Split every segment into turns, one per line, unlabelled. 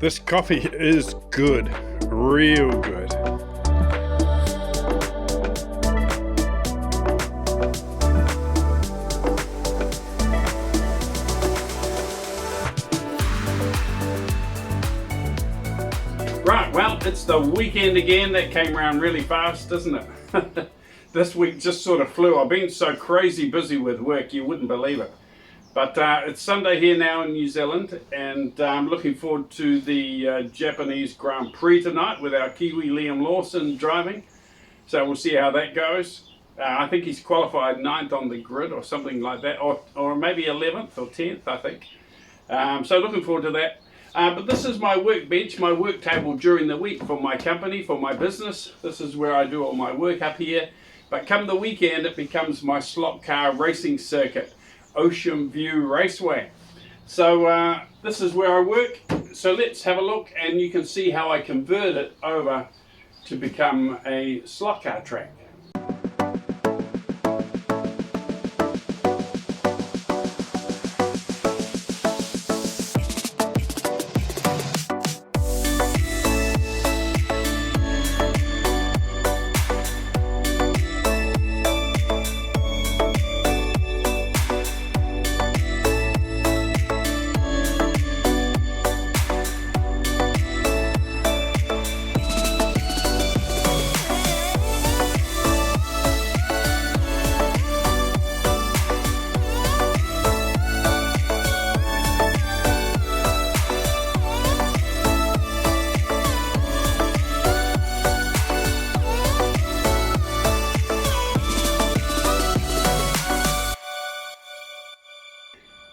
This coffee is good, real good. Right, well, it's the weekend again. That came around really fast, doesn't it? This week just sort of flew. I've been so crazy busy with work, you wouldn't believe it. But it's Sunday here now in New Zealand, and I'm looking forward to the Japanese Grand Prix tonight with our Kiwi Liam Lawson driving. So we'll see how that goes. I think he's qualified 9th on the grid or something like that, or maybe 11th or 10th, I think. So looking forward to that. But this is my workbench, my work table during the week for my company, for my business. This is where I do all my work up here. But come the weekend, it becomes my slot car racing circuit. Ocean View Raceway. So this is where I work. So let's have a look, and you can see how I convert it over to become a slot car track.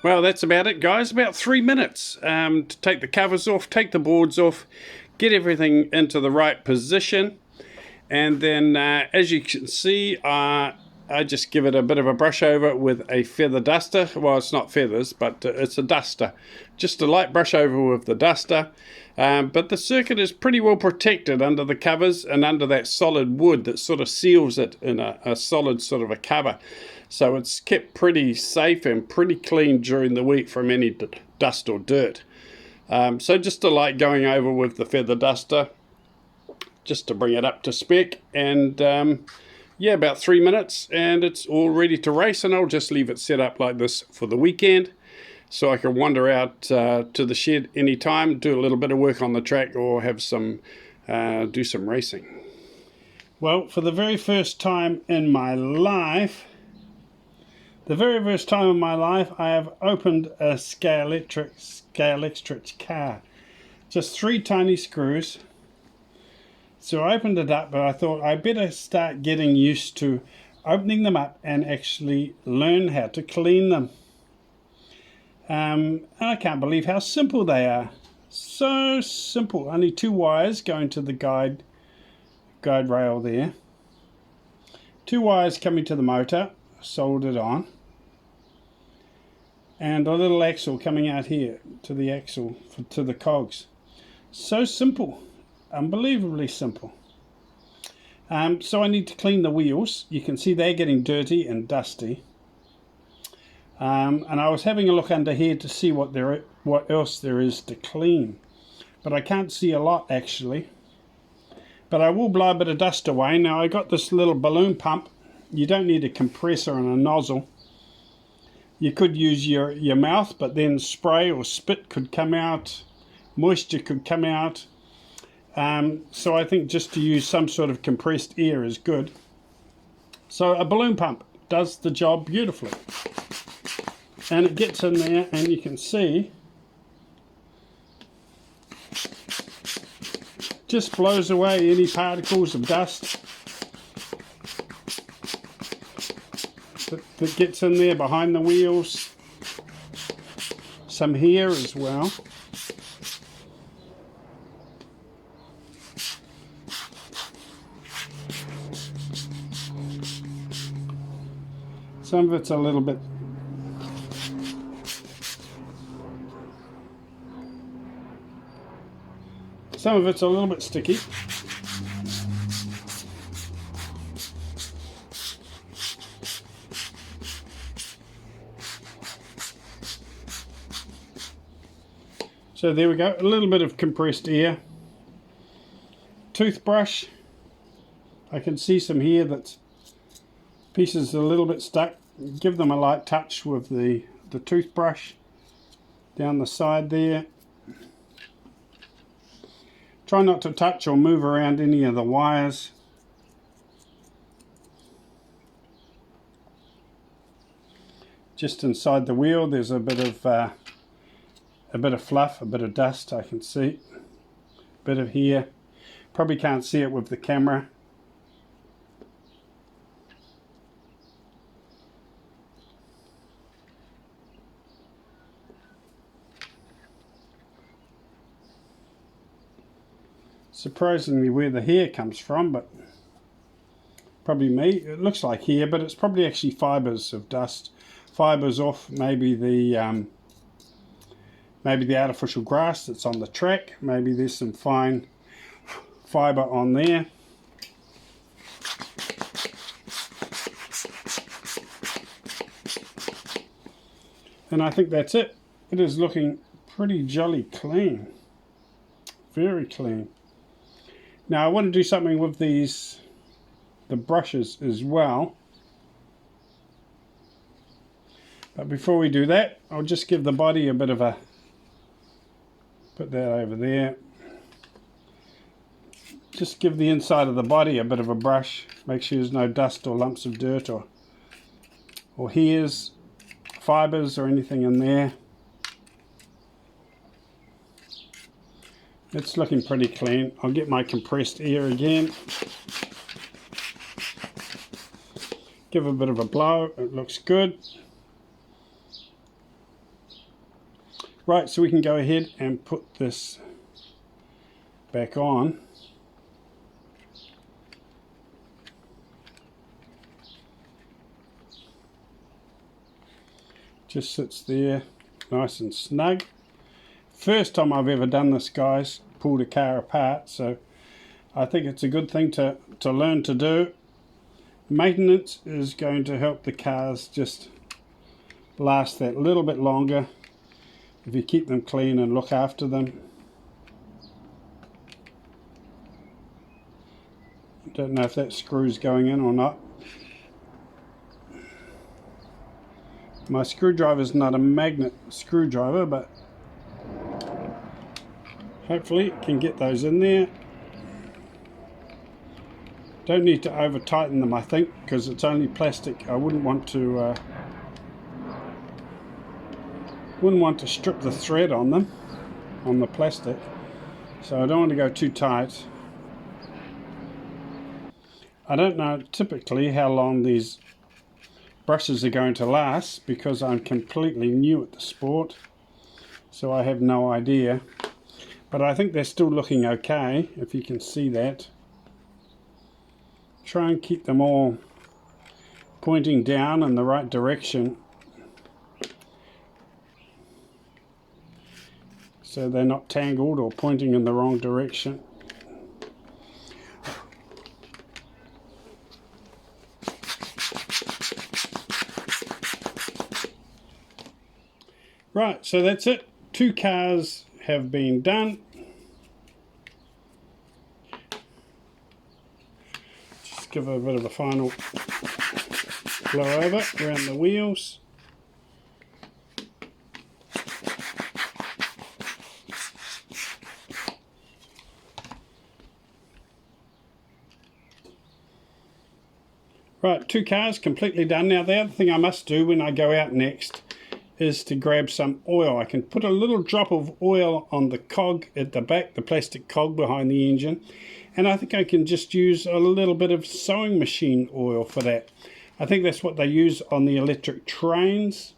Well, that's about it, guys. About 3 minutes to take the covers off, take the boards off, get everything into the right position. And then, as you can see, I just give it a bit of a brush over with a feather duster. Well, it's not feathers, but it's a duster. Just a light brush over with the duster. But the circuit is pretty well protected under the covers and under that solid wood that sort of seals it in a solid sort of a cover. So it's kept pretty safe and pretty clean during the week from any dust or dirt. So just a light going over with the feather duster, just to bring it up to spec. And yeah, about 3 minutes and it's all ready to race. And I'll just leave it set up like this for the weekend, so I can wander out to the shed anytime, do a little bit of work on the track, or have some do some racing. Well, for the very first time in my life, I have opened a Scalextric car. Just 3 tiny screws. So I opened it up, but I thought I better start getting used to opening them up and actually learn how to clean them. And I can't believe how simple they are. So simple. Only 2 wires going to the guide rail there. 2 wires coming to the motor, soldered on. And a little axle coming out here to the axle, to the cogs. So simple. Unbelievably simple. So I need to clean the wheels. You can see they're getting dirty and dusty. And I was having a look under here to see what else there is to clean. But I can't see a lot actually. But I will blow a bit of dust away. Now I got this little balloon pump. You don't need a compressor and a nozzle. You could use your mouth, but then spray or spit could come out. Moisture could come out. So I think just to use some sort of compressed air is good. So a balloon pump does the job beautifully. And it gets in there and you can see just blows away any particles of dust that gets in there behind the wheels. Some here as well. Some of it's a little bit sticky. So there we go, a little bit of compressed air. Toothbrush, I can see some here that's pieces a little bit stuck. Give them a light touch with the toothbrush down the side there. Try not to touch or move around any of the wires. Just inside the wheel there's a bit of fluff, a bit of dust I can see. A bit of hair. Probably can't see it with the camera. Surprisingly where the hair comes from, but probably me. It looks like hair, but it's probably actually fibers of dust. Fibers off maybe the artificial grass that's on the track. Maybe there's some fine fiber on there. And I think that's it. It is looking pretty jolly clean. Very clean. Now I want to do something with the brushes as well. But before we do that, I'll just give the body a bit of a, put that over there. Just give the inside of the body a bit of a brush. Make sure there's no dust or lumps of dirt or hairs, fibers or anything in there. It's looking pretty clean. I'll get my compressed air again. Give a bit of a blow. It looks good. Right, so we can go ahead and put this back on. Just sits there nice and snug. First time I've ever done this, guys, pulled a car apart, so I think it's a good thing to learn to do. Maintenance is going to help the cars just last that little bit longer if you keep them clean and look after them. Don't know if that screw's going in or not. My screwdriver's not a magnet screwdriver, but hopefully it can get those in there. Don't need to over tighten them, I think, because it's only plastic. I wouldn't want to strip the thread on them, on the plastic, so I don't want to go too tight. I don't know typically how long these brushes are going to last because I'm completely new at the sport, so I have no idea, but I think they're still looking okay, if you can see that. Try and keep them all pointing down in the right direction so they're not tangled or pointing in the wrong direction. Right, so that's it. 2 cars have been done. Just give it a bit of a final blow over around the wheels. Right, 2 cars completely done. Now the other thing I must do when I go out next is to grab some oil. I can put a little drop of oil on the cog at the back, the plastic cog behind the engine, and I think I can just use a little bit of sewing machine oil for that. I think that's what they use on the electric trains,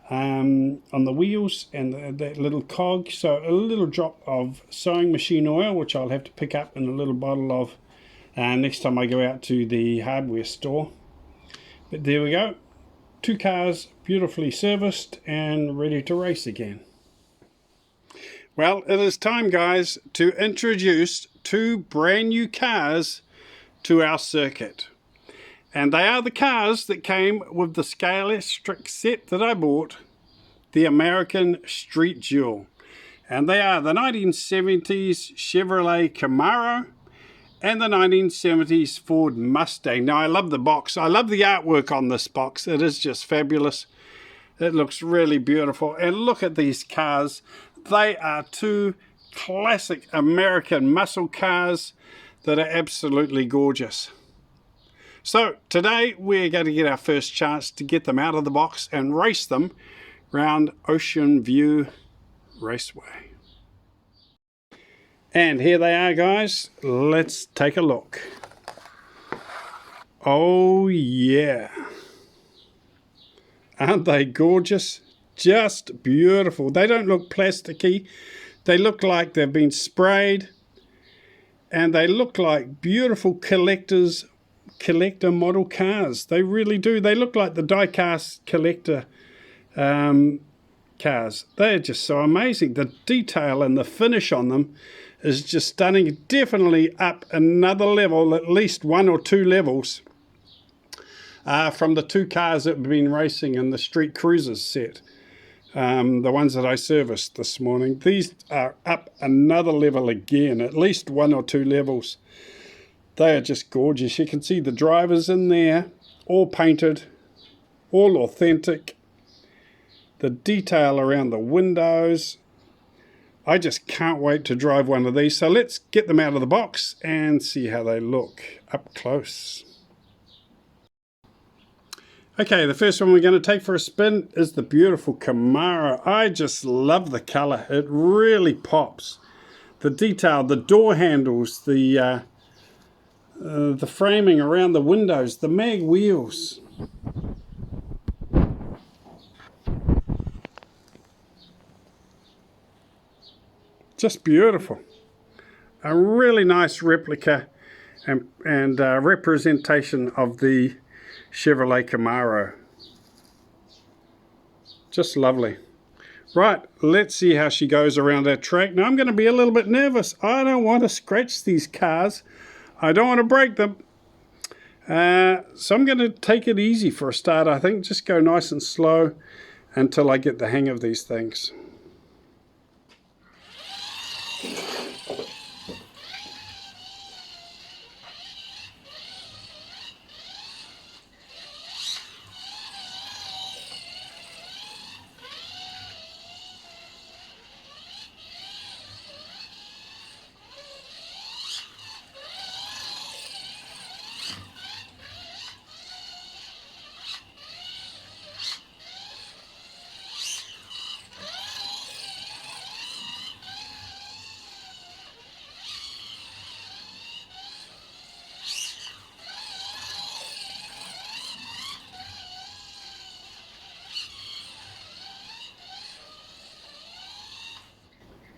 on the wheels and that little cog. So a little drop of sewing machine oil, which I'll have to pick up in a little bottle of next time I go out to the hardware store. But there we go, 2 cars beautifully serviced and ready to race again. Well, it is time, guys, to introduce 2 brand new cars to our circuit. And they are the cars that came with the Scalextric set that I bought, the American Street Duel. And they are the 1970s Chevrolet Camaro and the 1970s Ford Mustang. Now, I love the box. I love the artwork on this box. It is just fabulous. It looks really beautiful. And look at these cars. They are two classic American muscle cars that are absolutely gorgeous. So today we're going to get our first chance to get them out of the box and race them round Ocean View Raceway. And here they are, guys. Let's take a look. Oh yeah. Aren't they gorgeous? Just beautiful. They don't look plasticky. They look like they've been sprayed. And they look like beautiful collector model cars. They really do. They look like the die-cast collector cars. They're just so amazing. The detail and the finish on them is just stunning. Definitely up another level, at least 1 or 2 levels from the 2 cars that we've been racing in the Street Cruisers set. The ones that I serviced this morning. These are up another level again, at least 1 or 2 levels. They are just gorgeous. You can see the drivers in there, all painted, all authentic. The detail around the windows. I just can't wait to drive one of these. So let's get them out of the box and see how they look up close. Okay, the first one we're going to take for a spin is the beautiful Camaro. I just love the color. It really pops. The detail, the door handles, the framing around the windows, the mag wheels. Just beautiful. A really nice replica and representation of the Chevrolet Camaro. Just lovely. Right, let's see how she goes around that track. Now I'm going to be a little bit nervous. I don't want to scratch these cars. I don't want to break them. So I'm going to take it easy for a start, I think. Just go nice and slow until I get the hang of these things.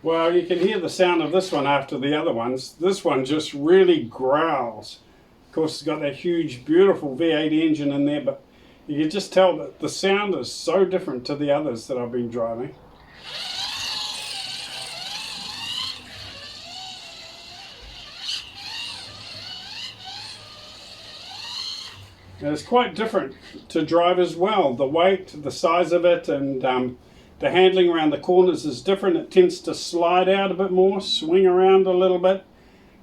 Well, you can hear the sound of this one after the other ones. This one just really growls. Of course, it's got that huge, beautiful V8 engine in there, but you can just tell that the sound is so different to the others that I've been driving. And it's quite different to drive as well. The weight, the size of it, and the handling around the corners is different. It tends to slide out a bit more, swing around a little bit.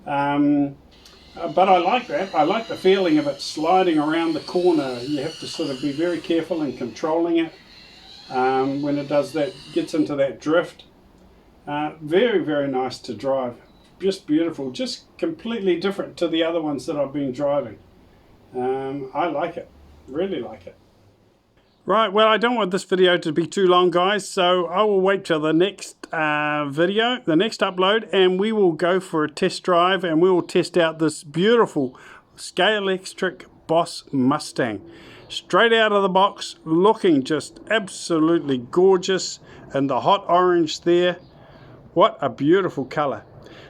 But I like that. I like the feeling of it sliding around the corner. You have to sort of be very careful in controlling it when it does that, gets into that drift. Very, very nice to drive. Just beautiful. Just completely different to the other ones that I've been driving. I like it. Really like it. Right, well, I don't want this video to be too long, guys, so I will wait till the next video, the next upload, and we will go for a test drive and we will test out this beautiful Scalextric Boss Mustang. Straight out of the box, looking just absolutely gorgeous, and the hot orange there. What a beautiful color.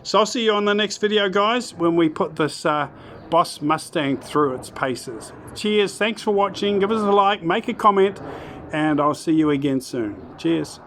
So I'll see you on the next video, guys, when we put this Boss Mustang through its paces. Cheers, thanks for watching, give us a like, make a comment, and I'll see you again soon. Cheers.